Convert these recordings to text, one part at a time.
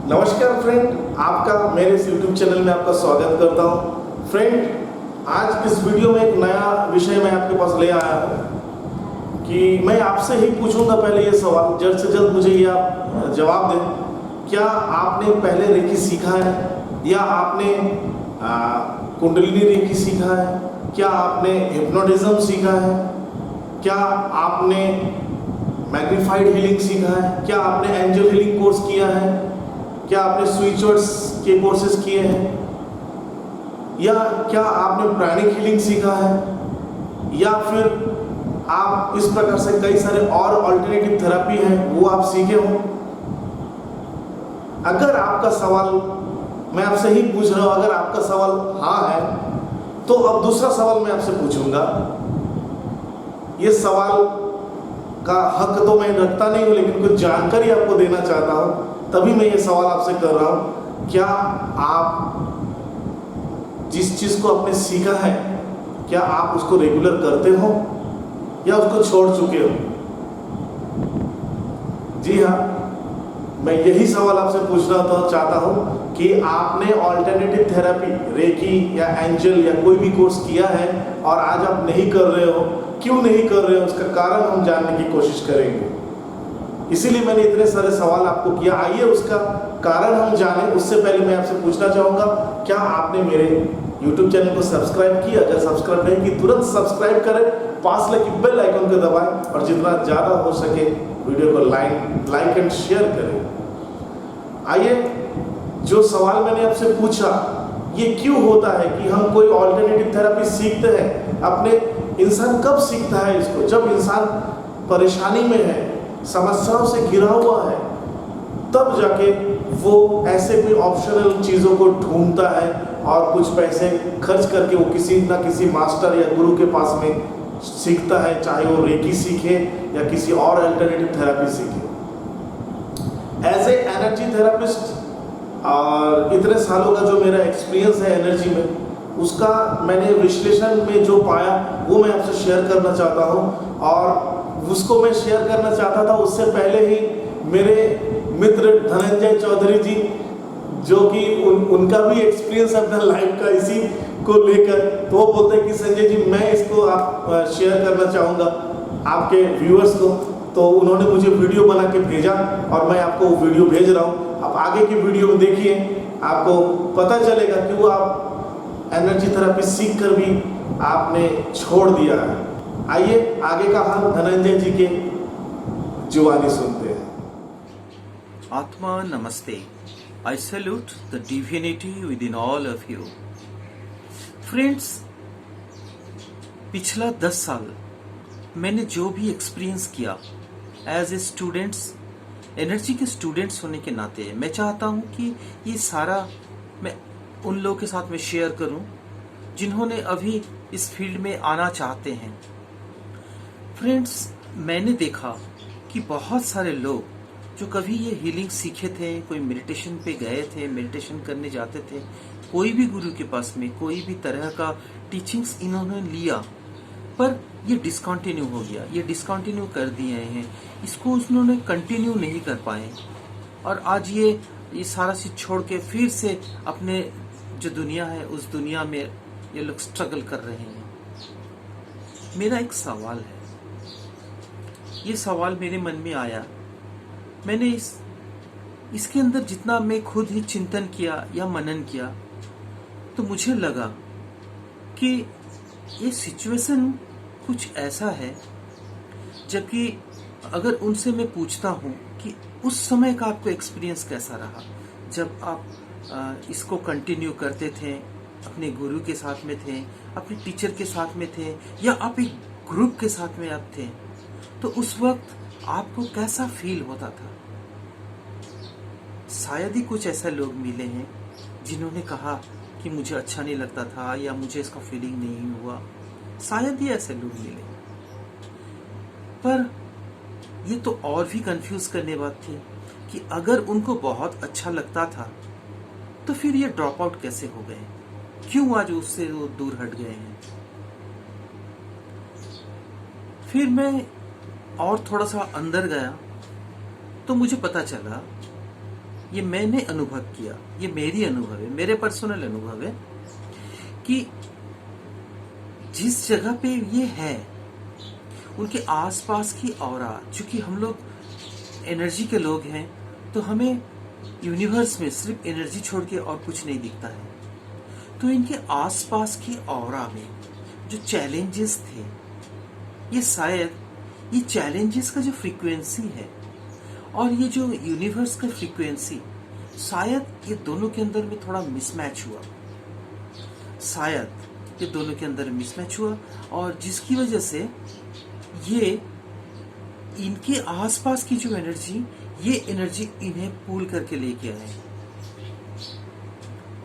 नमस्कार फ्रेंड, आपका मेरे इस YouTube चैनल में आपका स्वागत करता हूं। फ्रेंड, आज इस वीडियो में एक नया विषय मैं आपके पास ले आया हूं कि मैं आपसे ही पूछूंगा पहले ये सवाल, जल्द से जल्द मुझे ये आप जवाब दें। क्या आपने पहले रेकी सीखा है या आपने कुंडलिनी रेकी सीखा है? क्या आपने हिप्नोटिज्म सीखा है? क्या आपने मैग्नीफाइड हीलिंग सीखा है? क्या आपने एंजल हीलिंग कोर्स किया है? क्या आपने स्विच वर्ड्स के कोर्सेज किए हैं? या क्या आपने प्राणिक हीलिंग सीखा है? या फिर आप इस प्रकार से कई सारे और अल्टरनेटिव थेरेपी हैं वो आप सीखे हो? अगर आपका सवाल, मैं आपसे ही पूछ रहा हूं, अगर आपका सवाल हाँ है तो अब दूसरा सवाल मैं आपसे पूछूंगा। ये सवाल का हक तो मैं रखता नहीं हूं, लेकिन कुछ जानकारी आपको देना चाहता हूं, तभी मैं ये सवाल आपसे कर रहा हूं। क्या आप जिस चीज को आपने सीखा है, क्या आप उसको रेगुलर करते हो या उसको छोड़ चुके हो? जी हाँ, मैं यही सवाल आपसे पूछना चाहता हूं कि आपने ऑल्टरनेटिव थेरेपी, रेकी या एंजल या कोई भी कोर्स किया है और आज आप नहीं कर रहे हो। क्यों नहीं कर रहे हो, उसका कारण हम जानने की कोशिश करेंगे। इसीलिए मैंने इतने सारे सवाल आपको किया। आइए उसका कारण हम जानें। उससे पहले मैं आपसे पूछना चाहूंगा, क्या आपने मेरे YouTube चैनल को सब्सक्राइब किया? अगर सब्सक्राइब नहीं की, तुरंत सब्सक्राइब करें, पास लगे बेल आइकन को दबाएं और जितना ज़्यादा हो सके वीडियो को लाइक एंड शेयर करें। आइए, जो सवाल मैंने आपसे पूछा, ये क्यों होता है कि हम कोई ऑल्टरनेटिव थेरेपी सीखते हैं? अपने इंसान कब सीखता है इसको? जब इंसान परेशानी में है, समस्याओं से घिरा हुआ है, तब जाके वो ऐसे कोई ऑप्शनल चीज़ों को ढूंढता है और कुछ पैसे खर्च करके वो किसी ना किसी मास्टर या गुरु के पास में सीखता है, चाहे वो रेकी सीखे या किसी और अल्टरनेटिव थेरेपी सीखे। एज ए एनर्जी थेरेपिस्ट और इतने सालों का जो मेरा एक्सपीरियंस है एनर्जी में, उसका मैंने विश्लेषण में जो पाया वो मैं आपसे शेयर करना चाहता हूँ। और उसको मैं शेयर करना चाहता था उससे पहले ही मेरे मित्र धनंजय चौधरी जी, जो कि उनका भी एक्सपीरियंस अपना लाइफ का इसी को लेकर, तो वो बोलते हैं कि संजय जी, मैं इसको आप शेयर करना चाहूँगा आपके व्यूअर्स को। तो उन्होंने मुझे वीडियो बना के भेजा और मैं आपको वो वीडियो भेज रहा हूँ। आप आगे की वीडियो में देखिए, आपको पता चलेगा कि वो आप एनर्जी थेरेपी सीख कर भी आपने छोड़ दिया है। आइए आगे का हम धनंजय जी के जुबानी सुनते हैं। Atma Namaste. I salute the divinity within all of you. Friends, पिछला 10 साल मैंने जो भी एक्सपीरियंस किया एज ए स्टूडेंट्स, एनर्जी के स्टूडेंट्स होने के नाते, मैं चाहता हूँ कि ये सारा मैं उन लोगों के साथ में शेयर करूँ जिन्होंने अभी इस फील्ड में आना चाहते हैं। फ्रेंड्स, मैंने देखा कि बहुत सारे लोग जो कभी ये हीलिंग सीखे थे, कोई मेडिटेशन पे गए थे, मेडिटेशन करने जाते थे, कोई भी गुरु के पास में कोई भी तरह का टीचिंग्स इन्होंने लिया, पर ये डिसकंटिन्यू हो गया, ये डिसकंटिन्यू कर दिए हैं, इसको उन्होंने कंटिन्यू नहीं कर पाए। और आज ये सारा चीज छोड़ के फिर से अपने जो दुनिया है उस दुनिया में ये लोग स्ट्रगल कर रहे हैं। मेरा एक सवाल है, ये सवाल मेरे मन में आया, मैंने इसके अंदर जितना मैं खुद ही चिंतन किया या मनन किया, तो मुझे लगा कि ये सिचुएशन कुछ ऐसा है, जबकि अगर उनसे मैं पूछता हूँ कि उस समय का आपको एक्सपीरियंस कैसा रहा, जब आप इसको कंटिन्यू करते थे, अपने गुरु के साथ में थे, अपने टीचर के साथ में थे, या आप एक ग्रुप के साथ में आप थे, तो उस वक्त आपको कैसा फील होता था? शायद ही कुछ ऐसे लोग मिले हैं जिन्होंने कहा कि मुझे अच्छा नहीं लगता था या मुझे इसका फीलिंग नहीं हुआ। शायद ही ऐसे लोग मिले, पर ये तो और भी कंफ्यूज करने बात थी कि अगर उनको बहुत अच्छा लगता था तो फिर ये ड्रॉप आउट कैसे हो गए? क्यों आज उससे वो दूर हट गए हैं? फिर मैं और थोड़ा सा अंदर गया तो मुझे पता चला ये मैंने अनुभव किया, ये मेरी अनुभव है, मेरे पर्सनल अनुभव है कि जिस जगह पे ये है उनके आसपास की ऑरा, चूंकि हम लोग एनर्जी के लोग हैं तो हमें यूनिवर्स में सिर्फ एनर्जी छोड़ के और कुछ नहीं दिखता है। तो इनके आसपास की ऑरा में जो चैलेंजेस थे, ये शायद ये चैलेंजेस का जो फ्रीक्वेंसी है और ये जो यूनिवर्स का फ्रीक्वेंसी, शायद ये दोनों के अंदर में थोड़ा मिसमैच हुआ, शायद ये दोनों के अंदर मिसमैच हुआ और जिसकी वजह से ये इनके आसपास की जो एनर्जी, ये एनर्जी इन्हें पुल करके लेके आए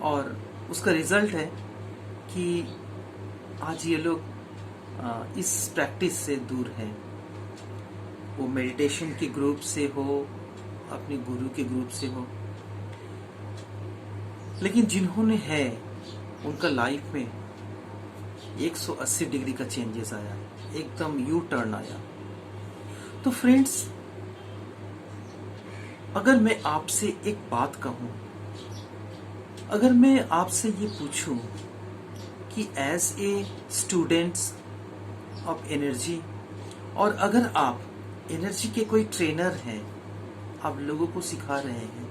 और उसका रिजल्ट है कि आज ये लोग इस प्रैक्टिस से दूर हैं। वो मेडिटेशन के ग्रुप से हो, अपने गुरु के ग्रुप से हो, लेकिन जिन्होंने है उनका लाइफ में 180 डिग्री का चेंजेस आया, एकदम यू टर्न आया। तो फ्रेंड्स, अगर मैं आपसे एक बात कहूं, अगर मैं आपसे ये पूछूं कि as a students of energy, और अगर आप एनर्जी के कोई ट्रेनर हैं, आप लोगों को सिखा रहे हैं,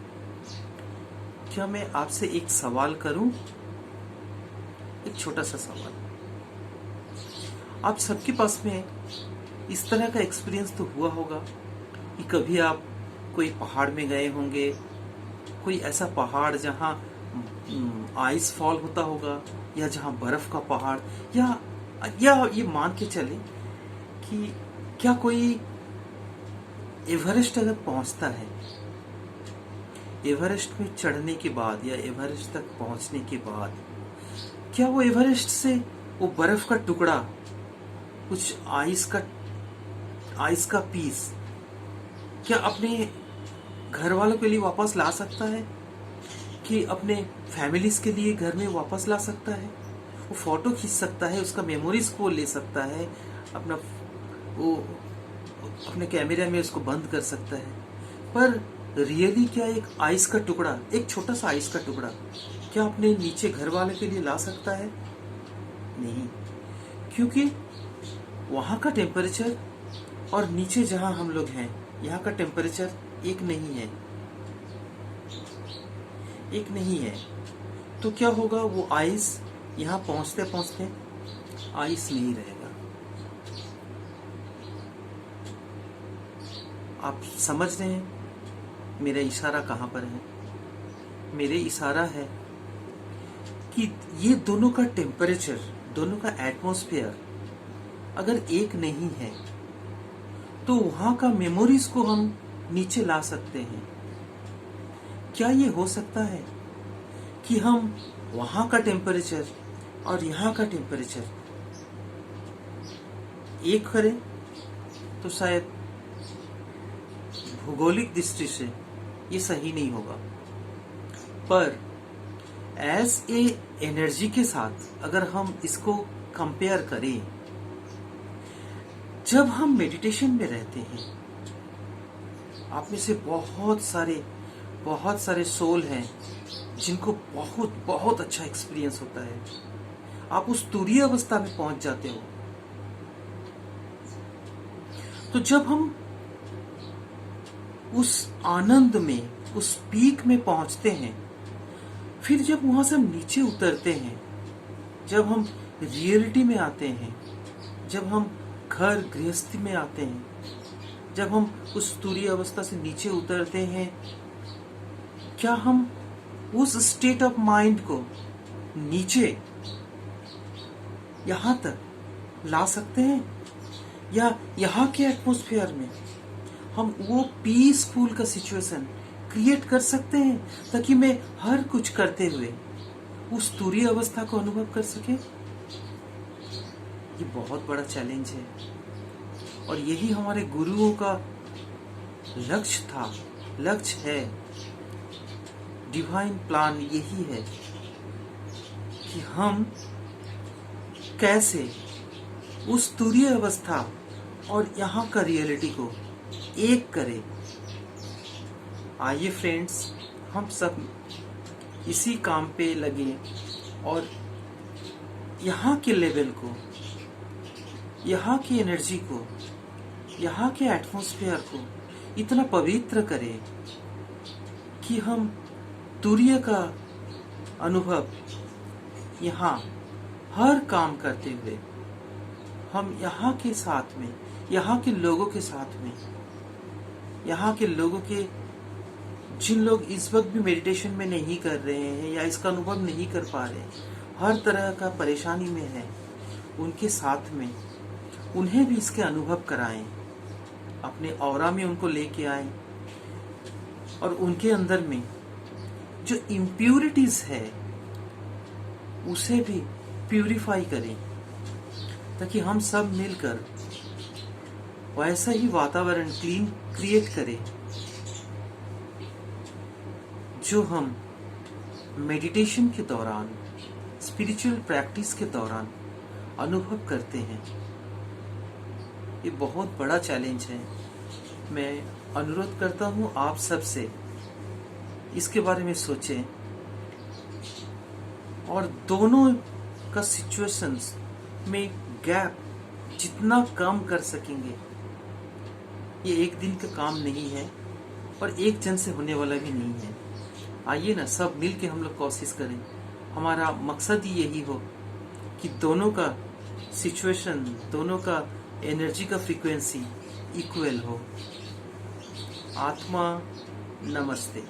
क्या मैं आपसे एक सवाल करूं? एक छोटा सा सवाल। आप सबके पास में इस तरह का एक्सपीरियंस तो हुआ होगा कि कभी आप कोई पहाड़ में गए होंगे, कोई ऐसा पहाड़ जहां आइस फॉल होता होगा, या जहां बर्फ का पहाड़, या ये मान के चले कि क्या कोई एवरेस्ट अगर पहुंचता है, एवरेस्ट में चढ़ने के बाद या एवरेस्ट तक पहुंचने के बाद, क्या वो एवरेस्ट से वो बर्फ का टुकड़ा, कुछ आइस का पीस, क्या अपने घर वालों के लिए वापस ला सकता है? कि अपने फैमिलीज के लिए घर में वापस ला सकता है? वो फोटो खींच सकता है, उसका मेमोरीज को ले सकता है, वो अपने कैमरे में उसको बंद कर सकता है। पर रियली क्या एक आइस का टुकड़ा, एक छोटा सा आइस का टुकड़ा, क्या अपने नीचे घर वाले के लिए ला सकता है? नहीं, क्योंकि वहां का टेम्परेचर और नीचे जहां हम लोग हैं यहाँ का टेम्परेचर एक नहीं है, एक नहीं है। तो क्या होगा, वो आइस यहाँ पहुंचते पहुंचते आइस नहीं रहेगा। आप समझ रहे हैं मेरा इशारा कहां पर है? मेरे इशारा है कि ये दोनों का टेम्परेचर, दोनों का एटमॉस्फेयर अगर एक नहीं है तो वहां का मेमोरीज को हम नीचे ला सकते हैं। क्या ये हो सकता है कि हम वहां का टेम्परेचर और यहाँ का टेम्परेचर एक करें? तो शायद भौगोलिक दृष्टि से ये सही नहीं होगा, पर एज ए एनर्जी के साथ अगर हम इसको कंपेयर करें, जब हम मेडिटेशन में रहते हैं, आप में से बहुत सारे सोल हैं जिनको बहुत बहुत अच्छा एक्सपीरियंस होता है। आप उस तुरीय अवस्था में पहुंच जाते हो। तो जब हम उस आनंद में, उस पीक में पहुंचते हैं, फिर जब वहां से हम नीचे उतरते हैं, जब हम रियलिटी में आते हैं, जब हम घर गृहस्थी में आते हैं, जब हम उस तुरीय अवस्था से नीचे उतरते हैं, क्या हम उस स्टेट ऑफ माइंड को नीचे यहां तक ला सकते हैं? या यहाँ के एटमॉस्फेयर में हम वो पीसफुल का सिचुएशन क्रिएट कर सकते हैं ताकि मैं हर कुछ करते हुए उस तुरीय अवस्था को अनुभव कर सके? ये बहुत बड़ा चैलेंज है और यही हमारे गुरुओं का लक्ष्य था, लक्ष्य है, डिवाइन प्लान यही है कि हम कैसे उस तुरीय अवस्था और यहाँ का रियलिटी को एक करें। आइए फ्रेंड्स, हम सब इसी काम पे लगे और यहाँ के लेवल को, यहाँ की एनर्जी को, यहाँ के एटमॉस्फेयर को इतना पवित्र करें कि हम तुरीय का अनुभव यहाँ हर काम करते हुए हम यहाँ के साथ में, यहाँ के लोगों के साथ में, यहाँ के लोगों के जिन लोग इस वक्त भी मेडिटेशन में नहीं कर रहे हैं या इसका अनुभव नहीं कर पा रहे, हर तरह का परेशानी में है, उनके साथ में उन्हें भी इसके अनुभव कराएं, अपने ऑरा में उनको लेके आएं और उनके अंदर में जो इम्प्यूरिटीज है उसे भी प्यूरिफाई करें, ताकि हम सब मिलकर वैसा ही वातावरण क्लीन क्रिएट करें जो हम मेडिटेशन के दौरान, स्पिरिचुअल प्रैक्टिस के दौरान अनुभव करते हैं। ये बहुत बड़ा चैलेंज है। मैं अनुरोध करता हूँ आप सब से इसके बारे में सोचें और दोनों का सिचुएशंस में गैप जितना कम कर सकेंगे। ये एक दिन का काम नहीं है और एक जन से होने वाला भी नहीं है। आइए ना सब मिल के हम लोग कोशिश करें। हमारा मकसद ही यही हो कि दोनों का सिचुएशन, दोनों का एनर्जी का फ्रीक्वेंसी इक्वल हो। आत्मा नमस्ते।